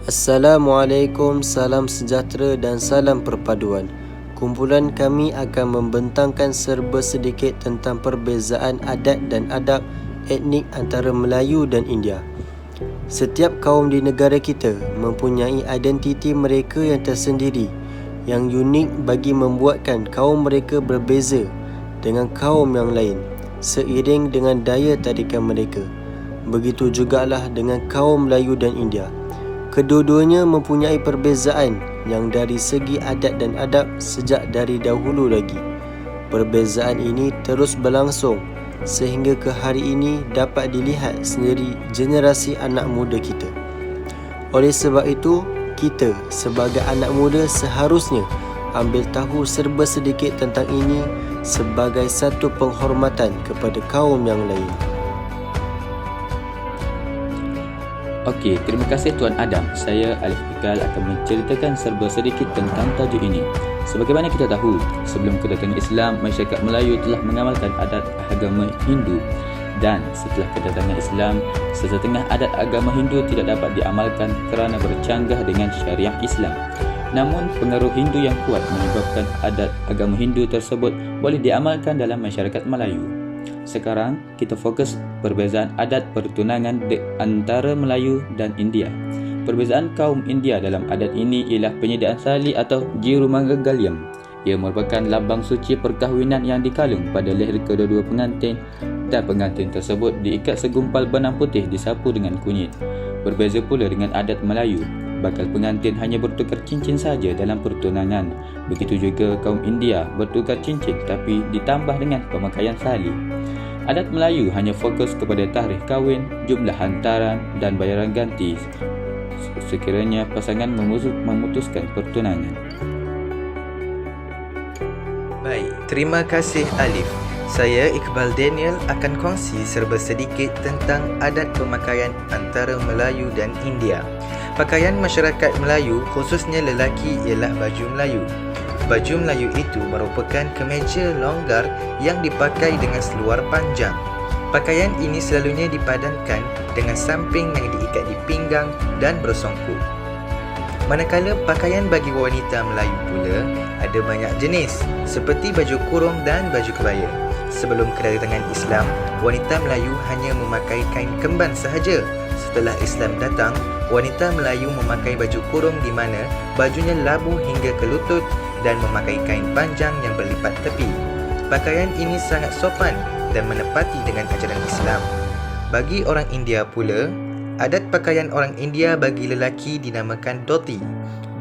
Assalamualaikum, salam sejahtera dan salam perpaduan. Kumpulan kami akan membentangkan serba sedikit tentang perbezaan adat dan adab etnik antara Melayu dan India. Setiap kaum di negara kita mempunyai identiti mereka yang tersendiri, yang unik bagi membuatkan kaum mereka berbeza dengan kaum yang lain, seiring dengan daya tarikan mereka. Begitu jugalah dengan kaum Melayu dan India. Kedua-duanya mempunyai perbezaan yang dari segi adat dan adab sejak dari dahulu lagi. Perbezaan ini terus berlangsung sehingga ke hari ini dapat dilihat sendiri generasi anak muda kita. Oleh sebab itu, kita sebagai anak muda seharusnya ambil tahu serba sedikit tentang ini sebagai satu penghormatan kepada kaum yang lain. Okey, terima kasih Tuan Adam. Saya Alif Iqbal akan menceritakan serba sedikit tentang tajuk ini. Sebagaimana kita tahu, sebelum kedatangan Islam, masyarakat Melayu telah mengamalkan adat agama Hindu, dan setelah kedatangan Islam, sesetengah adat agama Hindu tidak dapat diamalkan kerana bercanggah dengan syariah Islam. Namun, pengaruh Hindu yang kuat menyebabkan adat agama Hindu tersebut boleh diamalkan dalam masyarakat Melayu. Sekarang, kita fokus perbezaan adat pertunangan antara Melayu dan India. Perbezaan kaum India dalam adat ini ialah penyediaan sali atau Girumanggaliyam. Ia merupakan lambang suci perkahwinan yang dikalung pada leher kedua-dua pengantin, dan pengantin tersebut diikat segumpal benang putih disapu dengan kunyit. Berbeza pula dengan adat Melayu. Bakal pengantin hanya bertukar cincin saja dalam pertunangan. Begitu juga kaum India bertukar cincin tapi ditambah dengan pemakaian sali. Adat Melayu hanya fokus kepada tarikh kahwin, jumlah hantaran dan bayaran ganti sekiranya pasangan memutuskan pertunangan. Baik, terima kasih Alif. Saya Iqbal Daniel akan kongsi serba sedikit tentang adat pemakaian antara Melayu dan India. Pakaian masyarakat Melayu, khususnya lelaki, ialah baju Melayu. Baju Melayu itu merupakan kemeja longgar yang dipakai dengan seluar panjang. Pakaian ini selalunya dipadankan dengan samping yang diikat di pinggang dan bersongkok. Manakala pakaian bagi wanita Melayu pula ada banyak jenis, seperti baju kurung dan baju kebaya. Sebelum kedatangan Islam, wanita Melayu hanya memakai kain kemban sahaja. Setelah Islam datang, wanita Melayu memakai baju kurung di mana bajunya labuh hingga ke lutut dan memakai kain panjang yang berlipat tepi. Pakaian ini sangat sopan dan menepati dengan ajaran Islam. Bagi orang India pula, adat pakaian orang India bagi lelaki dinamakan dhoti.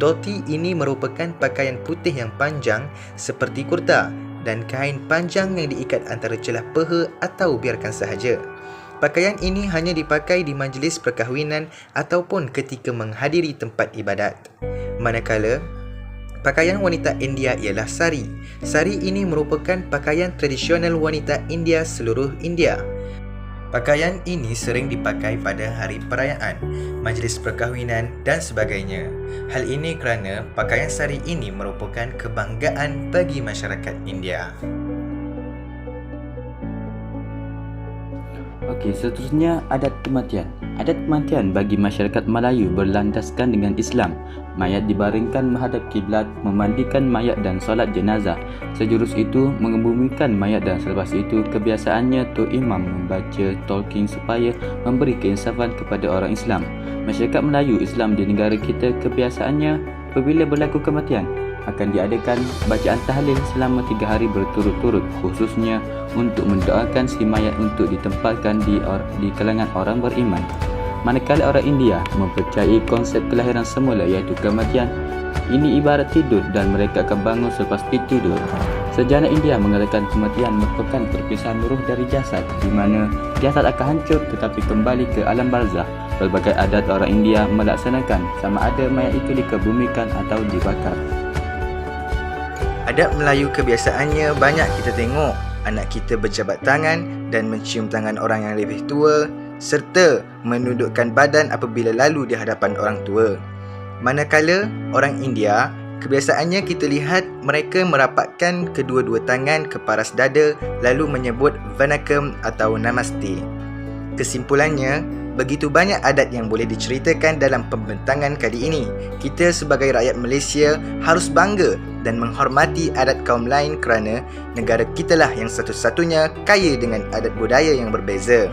Dhoti ini merupakan pakaian putih yang panjang seperti kurta dan kain panjang yang diikat antara celah peha atau biarkan sahaja. Pakaian ini hanya dipakai di majlis perkahwinan ataupun ketika menghadiri tempat ibadat. Manakala pakaian wanita India ialah sari. Sari ini merupakan pakaian tradisional wanita India seluruh India. Pakaian ini sering dipakai pada hari perayaan, majlis perkahwinan dan sebagainya. Hal ini kerana pakaian sari ini merupakan kebanggaan bagi masyarakat India. Okey, seterusnya adat kematian. Adat kematian bagi masyarakat Melayu berlandaskan dengan Islam. Mayat dibaringkan menghadap kiblat, memandikan mayat dan solat jenazah. Sejurus itu mengebumikan mayat dan selepas itu kebiasaannya Tok Imam membaca talqin supaya memberi keinsafan kepada orang Islam. Masyarakat Melayu Islam di negara kita kebiasaannya apabila berlaku kematian akan diadakan bacaan tahlil selama 3 hari berturut-turut, khususnya untuk mendoakan si mayat untuk ditempatkan di kalangan orang beriman. Manakala orang India mempercayai konsep kelahiran semula iaitu kematian, ini ibarat tidur dan mereka akan bangun selepas tidur. Sejarah India mengatakan kematian merupakan perpisahan ruh dari jasad, di mana jasad akan hancur tetapi kembali ke alam barzakh. Pelbagai adat orang India melaksanakan sama ada mayat itu dikebumikan atau dibakar. Adat Melayu kebiasaannya banyak kita tengok. Anak kita berjabat tangan dan mencium tangan orang yang lebih tua, serta menundukkan badan apabila lalu di hadapan orang tua. Manakala orang India, kebiasaannya kita lihat mereka merapatkan kedua-dua tangan ke paras dada lalu menyebut Vanakkam atau Namaste. Kesimpulannya, Begitu banyak adat yang boleh diceritakan dalam pembentangan kali ini. Kita sebagai rakyat Malaysia harus bangga dan menghormati adat kaum lain kerana negara kitalah yang satu-satunya kaya dengan adat budaya yang berbeza.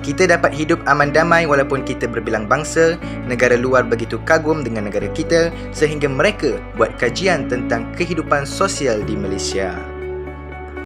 Kita dapat hidup aman damai walaupun kita berbilang bangsa. Negara luar begitu kagum dengan negara kita sehingga mereka buat kajian tentang kehidupan sosial di Malaysia.